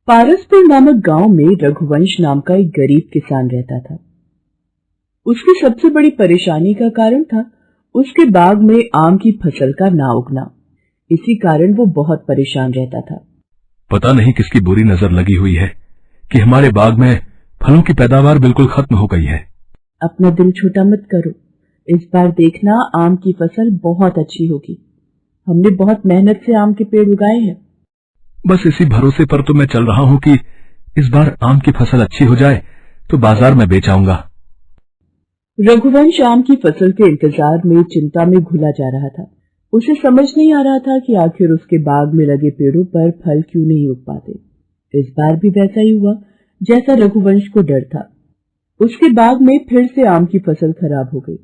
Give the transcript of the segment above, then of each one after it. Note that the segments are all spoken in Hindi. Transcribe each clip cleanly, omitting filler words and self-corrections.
पारसपुर नामक गांव में रघुवंश नाम का एक गरीब किसान रहता था। उसकी सबसे बड़ी परेशानी का कारण था उसके बाग में आम की फसल का ना उगना। इसी कारण वो बहुत परेशान रहता था। पता नहीं किसकी बुरी नजर लगी हुई है कि हमारे बाग में फलों की पैदावार बिल्कुल खत्म हो गई है। अपना दिल छोटा मत करो, इस बार देखना आम की फसल बहुत अच्छी होगी। हमने बहुत मेहनत से आम के पेड़ उगाए हैं। बस इसी भरोसे पर तो मैं चल रहा हूँ कि इस बार आम की फसल अच्छी हो जाए तो बाजार में बेच आऊंगा। रघुवंश आम की फसल के इंतजार में चिंता में घुला जा रहा था। उसे समझ नहीं आ रहा था कि आखिर उसके बाग में लगे पेड़ों पर फल क्यों नहीं उग पाते। इस बार भी वैसा ही हुआ जैसा रघुवंश को डर था। उसके बाग में फिर से आम की फसल खराब हो गई।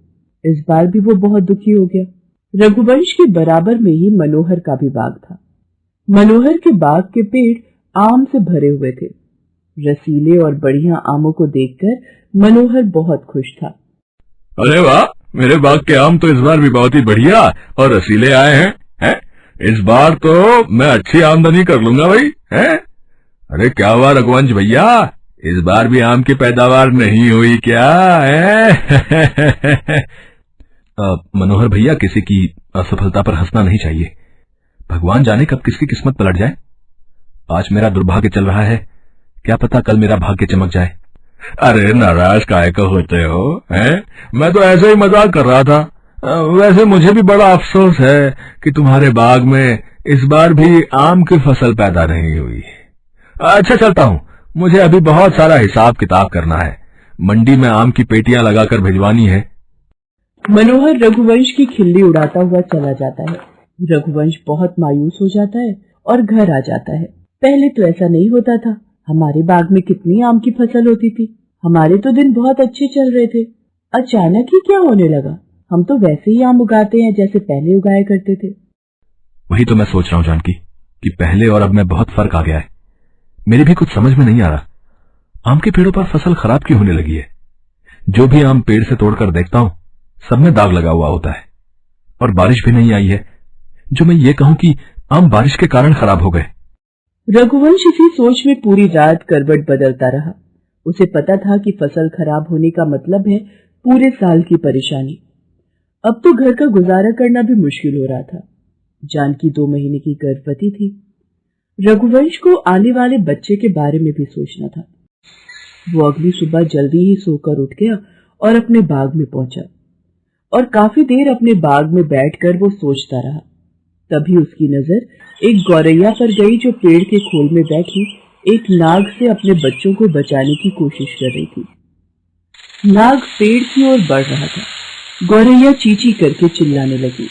इस बार भी वो बहुत दुखी हो गया। रघुवंश के बराबर में ही मनोहर का भी बाग था। मनोहर के बाग के पेड़ आम से भरे हुए थे। रसीले और बढ़िया आमों को देखकर मनोहर बहुत खुश था। अरे वाह, मेरे बाग के आम तो इस बार भी बहुत ही बढ़िया और रसीले आए हैं? इस बार तो मैं अच्छी आमदनी कर लूंगा भाई। हैं? अरे क्या हुआ रघुवंश भैया, इस बार भी आम की पैदावार नहीं हुई क्या है? मनोहर भैया, किसी की असफलता पर हंसना नहीं चाहिए। भगवान जाने कब किसकी किस्मत पलट जाए। आज मेरा दुर्भाग्य चल रहा है, क्या पता कल मेरा भाग्य चमक जाए। अरे नाराज काहे को होते हो? हैं? मैं तो ऐसे ही मजाक कर रहा था। वैसे मुझे भी बड़ा अफसोस है कि तुम्हारे बाग में इस बार भी आम की फसल पैदा नहीं हुई। अच्छा चलता हूँ, मुझे अभी बहुत सारा हिसाब किताब करना है। मंडी में आम की पेटियां लगाकर भिजवानी है। मनोहर रघुवंश की खिल्ली उड़ाता हुआ चला जाता है। रघुवंश बहुत मायूस हो जाता है और घर आ जाता है। पहले तो ऐसा नहीं होता था। हमारे बाग में कितनी आम की फसल होती थी। हमारे तो दिन बहुत अच्छे चल रहे थे। अचानक ही क्या होने लगा? हम तो वैसे ही आम उगाते हैं जैसे पहले उगाया करते थे। वही तो मैं सोच रहा हूँ जानकी, कि पहले और अब में बहुत फर्क आ गया है। मेरी भी कुछ समझ में नहीं आ रहा, आम के पेड़ों पर फसल खराब क्यों होने लगी है। जो भी आम पेड़ से तोड़कर देखता हूँ सब में दाग लगा हुआ होता है। और बारिश भी नहीं आई है जो मैं ये कहूँ कि आम बारिश के कारण खराब हो गए। रघुवंश इसी सोच में पूरी रात करवट बदलता रहा। उसे पता था कि फसल खराब होने का मतलब है पूरे साल की परेशानी। अब तो घर का गुजारा करना भी मुश्किल हो रहा था। जानकी 2 महीने की गर्भवती थी। रघुवंश को आने वाले बच्चे के बारे में भी सोचना था। वो अगली सुबह जल्दी ही सोकर उठ गया और अपने बाग में पहुंचा और काफी देर अपने बाग में बैठकर वो सोचता रहा। तभी उसकी नजर एक गौरैया पर गई जो पेड़ के खोल में बैठी एक नाग से अपने बच्चों को बचाने की कोशिश कर रही थी। नाग पेड़ की ओर बढ़ रहा था। गौरैया चींची करके चिल्लाने लगी।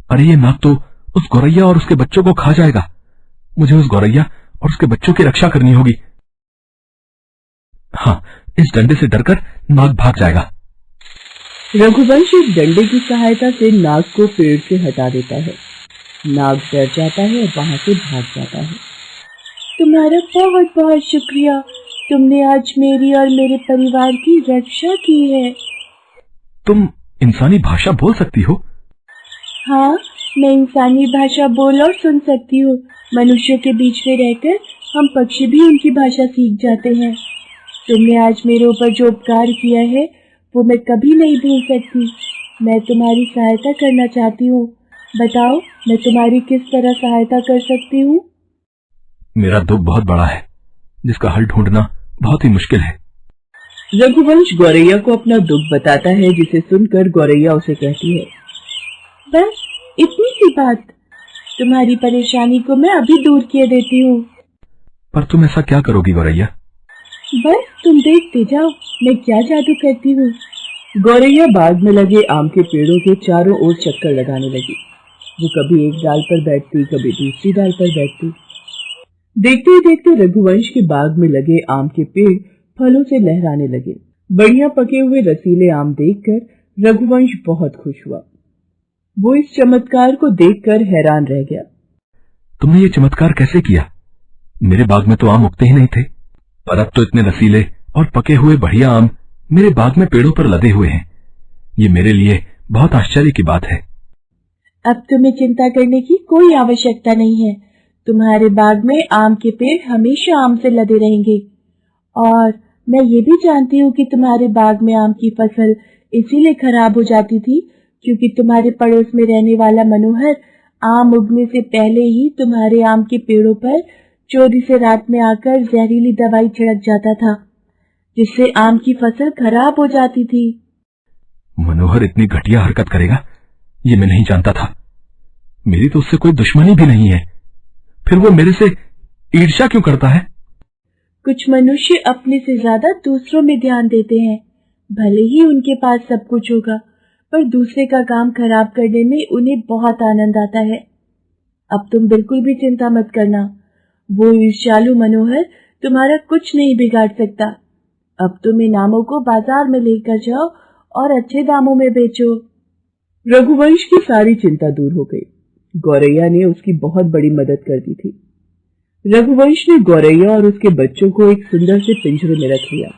अरे ये नाग तो उस गौरैया और उसके बच्चों को खा जाएगा। मुझे उस गौरैया और उसके बच्चों की रक्षा करनी होगी। हाँ, इस डंडे से डरकर नाग भाग जाएगा। रघुवंश इस डंडे की सहायता से नाग को पेड़ से हटा देता है। नाग डर जाता है और वहां से भाग जाता है। तुम्हारा बहुत बहुत शुक्रिया, तुमने आज मेरी और मेरे परिवार की रक्षा की है। तुम इंसानी भाषा बोल सकती हो? हाँ, मैं इंसानी भाषा बोल और सुन सकती हूँ। मनुष्यों के बीच में रहकर हम पक्षी भी उनकी भाषा सीख जाते हैं। तुमने आज मेरे ऊपर जो उपकार किया है वो मैं कभी नहीं भूल सकती। मैं तुम्हारी सहायता करना चाहती हूँ। बताओ, मैं तुम्हारी किस तरह सहायता कर सकती हूँ? मेरा दुख बहुत बड़ा है जिसका हल ढूंढना बहुत ही मुश्किल है। रघुवंश गौरैया को अपना दुख बताता है, जिसे सुनकर गौरैया उसे कहती है, बस इतनी सी बात, तुम्हारी परेशानी को मैं अभी दूर किए देती हूँ। पर तुम ऐसा क्या करोगी गौरैया? बस तुम देखते जाओ मैं क्या जादू करती हूँ। गौरैया बाग में लगे आम के पेड़ों के चारों ओर चक्कर लगाने लगी। वो कभी एक डाल पर बैठती, कभी दूसरी डाल पर बैठती। देखते ही देखते रघुवंश के बाग में लगे आम के पेड़ फलों से लहराने लगे। बढ़िया पके हुए रसीले आम देखकर रघुवंश बहुत खुश हुआ। वो इस चमत्कार को देखकर हैरान रह गया। तुमने ये चमत्कार कैसे किया? मेरे बाग में तो आम उगते ही नहीं थे, पर अब तो इतने रसीले और पके हुए बढ़िया आम मेरे बाग में पेड़ों पर लदे हुए हैं। ये मेरे लिए बहुत आश्चर्य की बात है। अब तुम्हें चिंता करने की कोई आवश्यकता नहीं है। तुम्हारे बाग में आम के पेड़ हमेशा आम से लदे रहेंगे, और मैं ये भी जानती हूँ कि तुम्हारे बाग में आम की फसल इसीलिए खराब हो जाती थी क्योंकि तुम्हारे पड़ोस में रहने वाला मनोहर आम उगने से पहले ही तुम्हारे आम के पेड़ों पर चोरी से रात में आकर जहरीली दवाई छिड़क जाता था, जिससे आम की फसल खराब हो जाती थी। मनोहर इतनी घटिया हरकत करेगा ये मैं नहीं जानता था। मेरी तो उससे कोई दुश्मनी भी नहीं है, फिर वो मेरे से ईर्ष्या क्यों करता है? कुछ मनुष्य अपने से ज्यादा दूसरों में ध्यान देते हैं। भले ही उनके पास सब कुछ होगा, पर दूसरे का काम खराब करने में उन्हें बहुत आनंद आता है। अब तुम बिल्कुल भी चिंता मत करना, वो ईर्ष्यालु मनोहर तुम्हारा कुछ नहीं बिगाड़ सकता। अब तुम इन आमों को बाजार में लेकर जाओ और अच्छे दामों में बेचो। रघुवंश की सारी चिंता दूर हो गई। गौरैया ने उसकी बहुत बड़ी मदद कर दी थी। रघुवंश ने गौरैया और उसके बच्चों को एक सुंदर से पिंजरे में रख लिया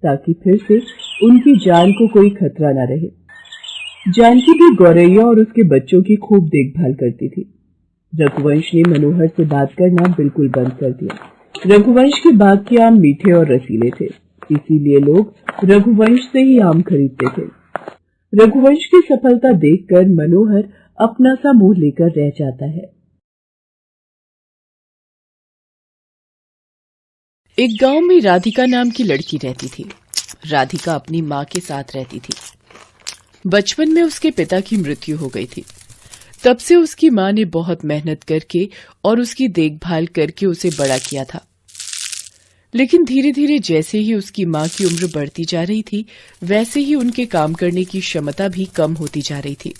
ताकि फिर से उनकी जान को कोई खतरा न रहे। जानकी भी गौरैया और उसके बच्चों की खूब देखभाल करती थी। रघुवंश ने मनोहर से बात करना बिल्कुल बंद कर दिया। रघुवंश के बाग के आम मीठे और रसीले थे, इसीलिए लोग रघुवंश से ही आम खरीदते थे। रघुवंश की सफलता देखकर मनोहर अपना सा मुंह लेकर रह जाता है। एक गांव में राधिका नाम की लड़की रहती थी। राधिका अपनी माँ के साथ रहती थी। बचपन में उसके पिता की मृत्यु हो गई थी। तब से उसकी माँ ने बहुत मेहनत करके और उसकी देखभाल करके उसे बड़ा किया था। लेकिन धीरे धीरे जैसे ही उसकी माँ की उम्र बढ़ती जा रही थी, वैसे ही उनके काम करने की क्षमता भी कम होती जा रही थी।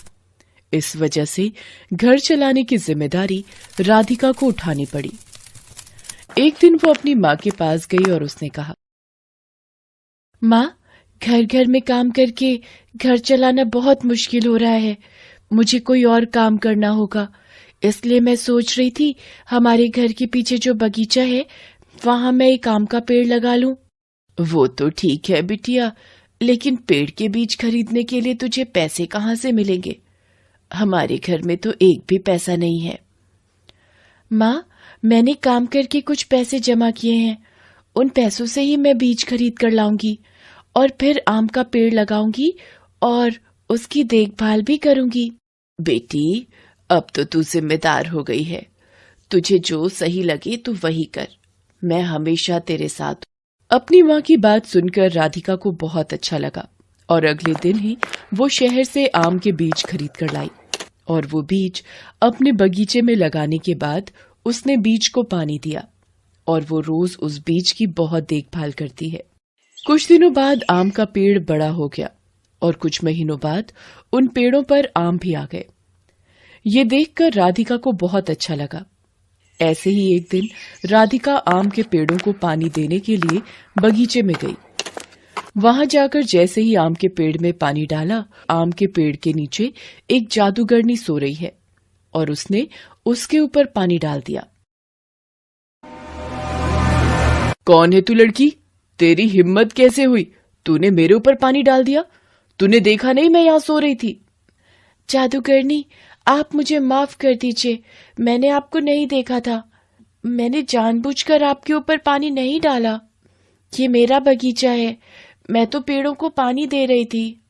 इस वजह से घर चलाने की जिम्मेदारी राधिका को उठानी पड़ी। एक दिन वो अपनी माँ के पास गई और उसने कहा, माँ, घर घर में काम करके घर चलाना बहुत मुश्किल हो रहा है। मुझे कोई और काम करना होगा। इसलिए मैं सोच रही थी हमारे घर के पीछे जो बगीचा है वहां मैं एक आम का पेड़ लगा लूं। वो तो ठीक है बिटिया, लेकिन पेड़ के बीज खरीदने के लिए तुझे पैसे कहाँ से मिलेंगे? हमारे घर में तो एक भी पैसा नहीं है। माँ, मैंने काम करके कुछ पैसे जमा किए हैं। उन पैसों से ही मैं बीज खरीद कर लाऊंगी और फिर आम का पेड़ लगाऊंगी और उसकी देखभाल भी करूंगी। बेटी, अब तो तू जिम्मेदार हो गई है। तुझे जो सही लगे तू वही कर। मैं हमेशा तेरे साथ हूं। अपनी माँ की बात सुनकर राधिका को बहुत अच्छा लगा और अगले दिन ही वो शहर से आम के बीज खरीद कर लाई और वो बीज अपने बगीचे में लगाने के बाद उसने बीज को पानी दिया और वो रोज उस बीज की बहुत देखभाल करती है। कुछ दिनों बाद आम का पेड़ बड़ा हो गया और कुछ महीनों बाद उन पेड़ों पर आम भी आ गए। ये देखकर राधिका को बहुत अच्छा लगा। ऐसे ही एक दिन राधिका आम के पेड़ों को पानी देने के लिए बगीचे में गई। वहां जाकर जैसे ही आम के पेड़ में पानी डाला, आम के पेड़ के नीचे एक जादूगरनी सो रही है और उसने उसके ऊपर पानी डाल दिया। कौन है तू लड़की? तेरी हिम्मत कैसे हुई? तूने मेरे ऊपर पानी डाल दिया। तूने देखा नहीं मैं यहाँ सो रही थी? जादूगरनी, आप मुझे माफ कर दीजिए। मैंने आपको नहीं देखा था। मैंने जानबूझकर आपके ऊपर पानी नहीं डाला। ये मेरा बगीचा है। मैं तो पेड़ों को पानी दे रही थी।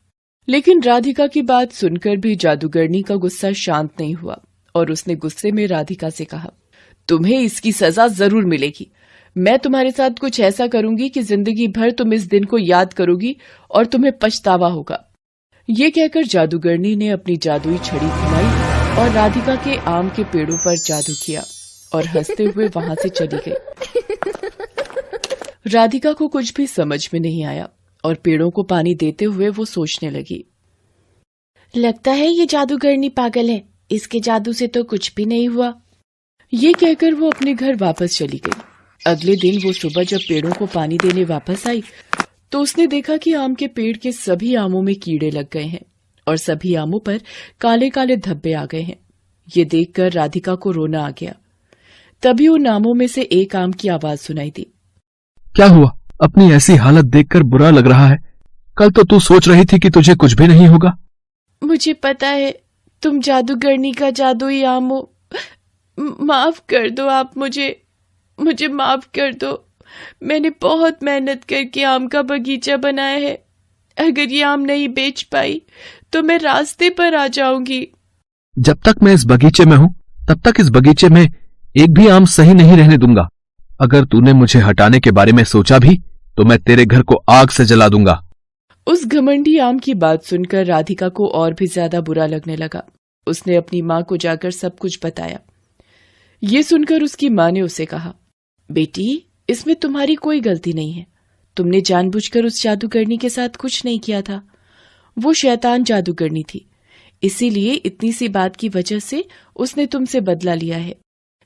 लेकिन राधिका की बात सुनकर भी जादूगरनी का गुस्सा शांत नहीं हुआ और उसने गुस्से में राधिका से कहा, तुम्हें इसकी सजा जरूर मिलेगी। मैं तुम्हारे साथ कुछ ऐसा करूंगी कि जिंदगी भर तुम इस दिन को याद करोगी और तुम्हें पछतावा होगा। ये कहकर जादूगरनी ने अपनी जादुई छड़ी घुमाई और राधिका के आम के पेड़ों पर जादू किया और हंसते हुए वहां से चली गई। राधिका को कुछ भी समझ में नहीं आया और पेड़ों को पानी देते हुए वो सोचने लगी, लगता है ये जादूगरनी पागल है। इसके जादू से तो कुछ भी नहीं हुआ। ये कहकर वो अपने घर वापस चली गई। अगले दिन वो सुबह जब पेड़ों को पानी देने वापस आई तो उसने देखा कि आम के पेड़ के सभी आमों में कीड़े लग गए हैं और सभी आमों पर काले काले धब्बे आ गए हैं। ये देखकर राधिका को रोना आ गया। तभी उन आमों में से एक आम की आवाज सुनाई दी। क्या हुआ? अपनी ऐसी हालत देखकर बुरा लग रहा है। कल तो तू सोच रही थी कि तुझे कुछ भी नहीं होगा। मुझे पता है तुम जादूगरनी का जादुई आम हो, माफ कर दो आप मुझे माफ कर दो। मैंने बहुत मेहनत करके आम का बगीचा बनाया है। अगर ये आम नहीं बेच पाई तो मैं रास्ते पर आ जाऊंगी। जब तक मैं इस बगीचे में हूं तब तक इस बगीचे में एक भी आम सही नहीं रहने दूंगा। अगर तूने मुझे हटाने के बारे में सोचा भी तो मैं तेरे घर को आग से जला दूंगा। उस घमंडी आम की बात सुनकर राधिका को और भी ज्यादा बुरा लगने लगा। उसने अपनी माँ को जाकर सब कुछ बताया। ये सुनकर उसकी माँ ने उसे कहा, बेटी, इसमें तुम्हारी कोई गलती नहीं है। तुमने जानबूझकर उस जादूगरनी के साथ कुछ नहीं किया था। वो शैतान जादूगरनी थी, इसीलिए इतनी सी बात की वजह से उसने तुमसे बदला लिया है।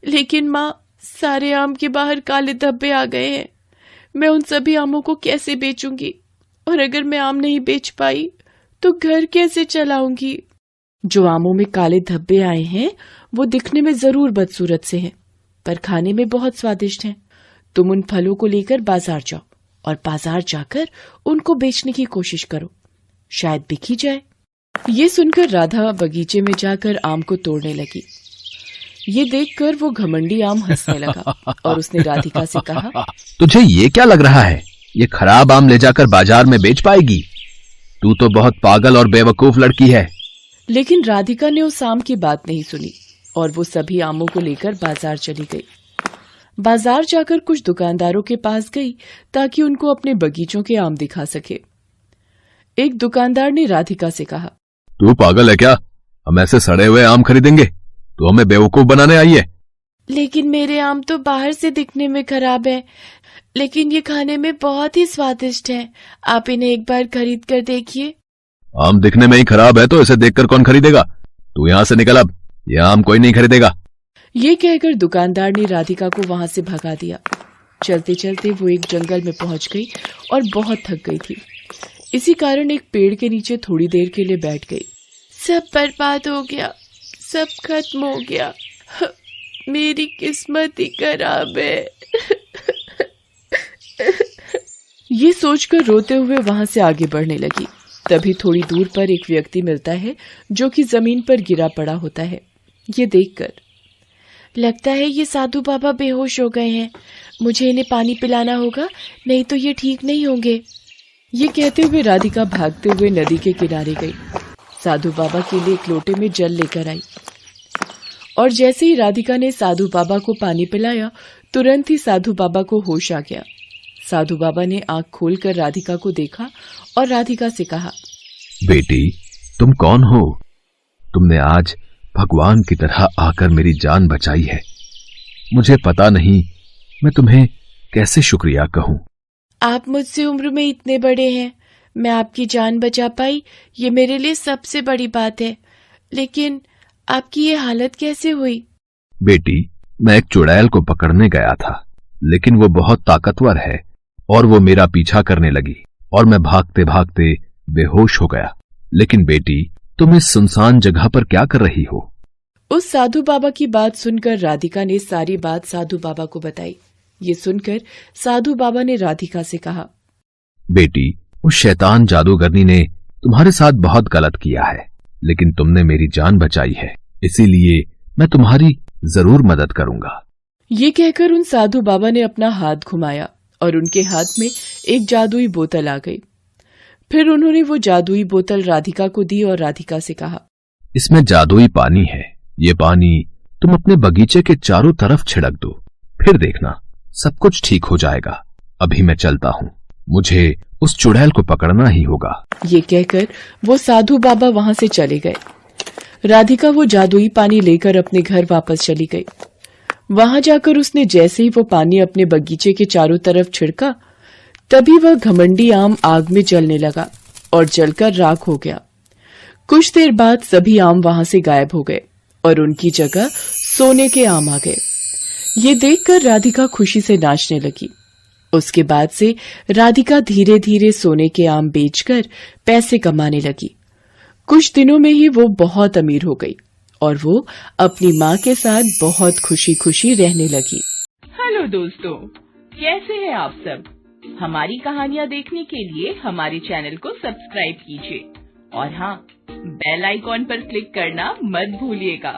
लेकिन माँ, सारे आम के बाहर काले धब्बे आ गए हैं। मैं उन सभी आमों को कैसे बेचूंगी? और अगर मैं आम नहीं बेच पाई तो घर कैसे चलाऊंगी? जो आमों में काले धब्बे आए हैं वो दिखने में जरूर बदसूरत से हैं, पर खाने में बहुत स्वादिष्ट हैं। तुम उन फलों को लेकर बाजार जाओ और बाजार जाकर उनको बेचने की कोशिश करो, शायद बिक ही जाए। ये सुनकर राधा बगीचे में जाकर आम को तोड़ने लगी। ये देखकर वो घमंडी आम हंसने लगा और उसने राधिका से कहा, तुझे ये क्या लग रहा है? ये खराब आम ले जाकर बाजार में बेच पाएगी? तू तो बहुत पागल और बेवकूफ लड़की है। लेकिन राधिका ने उस आम की बात नहीं सुनी और वो सभी आमों को लेकर बाजार चली गई। बाजार जाकर कुछ दुकानदारों के पास गई ताकि उनको अपने बगीचों के आम दिखा सके। एक दुकानदार ने राधिका से कहा, तू पागल है क्या? हम ऐसे सड़े हुए आम खरीदेंगे? तो हमें बेवकूफ बनाने आई है। लेकिन मेरे आम तो बाहर से दिखने में खराब है, लेकिन ये खाने में बहुत ही स्वादिष्ट है। आप इन्हें एक बार खरीद कर देखिए। आम दिखने में ही खराब है तो इसे देखकर कौन खरीदेगा? तू यहाँ से निकल अब, ये आम कोई नहीं खरीदेगा। ये कहकर दुकानदार ने राधिका को वहां से भगा दिया। चलते चलते वो एक जंगल में पहुंच गई और बहुत थक गई थी। इसी कारण एक पेड़ के नीचे थोड़ी देर के लिए बैठ गई। सब बर्बाद हो गया, सब खत्म हो गया। मेरी किस्मत ही खराब है। ये सोचकर रोते हुए वहां से आगे बढ़ने लगी। तभी थोड़ी दूर पर एक व्यक्ति मिलता है जो कि जमीन पर गिरा पड़ा होता है। ये देखकर लगता है ये साधु बाबा बेहोश हो गए हैं। मुझे इन्हें पानी पिलाना होगा, नहीं तो ये ठीक नहीं होंगे। ये कहते हुए राधिका भागते हुए नदी के किनारे गई। साधु बाबा के लिए एक लोटे में जल लेकर आई और जैसे ही राधिका ने साधु बाबा को पानी पिलाया, तुरंत ही साधु बाबा को होश आ गया। साधु बाबा ने आंख खोलकर राधिका को देखा और राधिका से कहा, बेटी, तुम कौन हो? तुमने आज भगवान की तरह आकर मेरी जान बचाई है। मुझे पता नहीं मैं तुम्हें कैसे शुक्रिया कहूं। आप मुझसे उम्र में इतने बड़े हैं, मैं आपकी जान बचा पाई, ये मेरे लिए सबसे बड़ी बात है। लेकिन आपकी ये हालत कैसे हुई? बेटी, मैं एक चुड़ैल को पकड़ने गया था, लेकिन वो बहुत ताकतवर है और वो मेरा पीछा करने लगी और मैं भागते भागते बेहोश हो गया। लेकिन बेटी, तुम इस सुनसान जगह पर क्या कर रही हो? उस साधु बाबा की बात सुनकर राधिका ने सारी बात साधु बाबा को बताई। ये सुनकर साधु बाबा ने राधिका से कहा, बेटी, उस शैतान जादूगरनी ने तुम्हारे साथ बहुत गलत किया है, लेकिन तुमने मेरी जान बचाई है, इसीलिए मैं तुम्हारी जरूर मदद करूंगा। ये कहकर उन साधु बाबा ने अपना हाथ घुमाया और उनके हाथ में एक जादुई बोतल आ गई। फिर उन्होंने वो जादुई बोतल राधिका को दी और राधिका से कहा, इसमें जादुई पानी है। ये पानी तुम अपने बगीचे के चारों तरफ छिड़क दो, फिर देखना सब कुछ ठीक हो जाएगा। अभी मैं चलता हूँ, मुझे उस चुड़ैल को पकड़ना ही होगा। ये कहकर वो साधु बाबा वहां से चले गए। राधिका वो जादुई पानी लेकर अपने घर वापस चली गई। वहां जाकर उसने जैसे ही वो पानी अपने बगीचे के चारों तरफ छिड़का, तभी वह घमंडी आम आग में जलने लगा और जलकर राख हो गया। कुछ देर बाद सभी आम वहां से गायब हो गए और उनकी जगह सोने के आम आ गए। ये देखकर राधिका खुशी से नाचने लगी। उसके बाद से राधिका धीरे धीरे सोने के आम बेचकर पैसे कमाने लगी। कुछ दिनों में ही वो बहुत अमीर हो गई और वो अपनी माँ के साथ बहुत खुशी खुशी रहने लगी। हेलो दोस्तों, कैसे हैं आप सब? हमारी कहानियाँ देखने के लिए हमारे चैनल को सब्सक्राइब कीजिए और हाँ, बेल आइकॉन पर क्लिक करना मत भूलिएगा।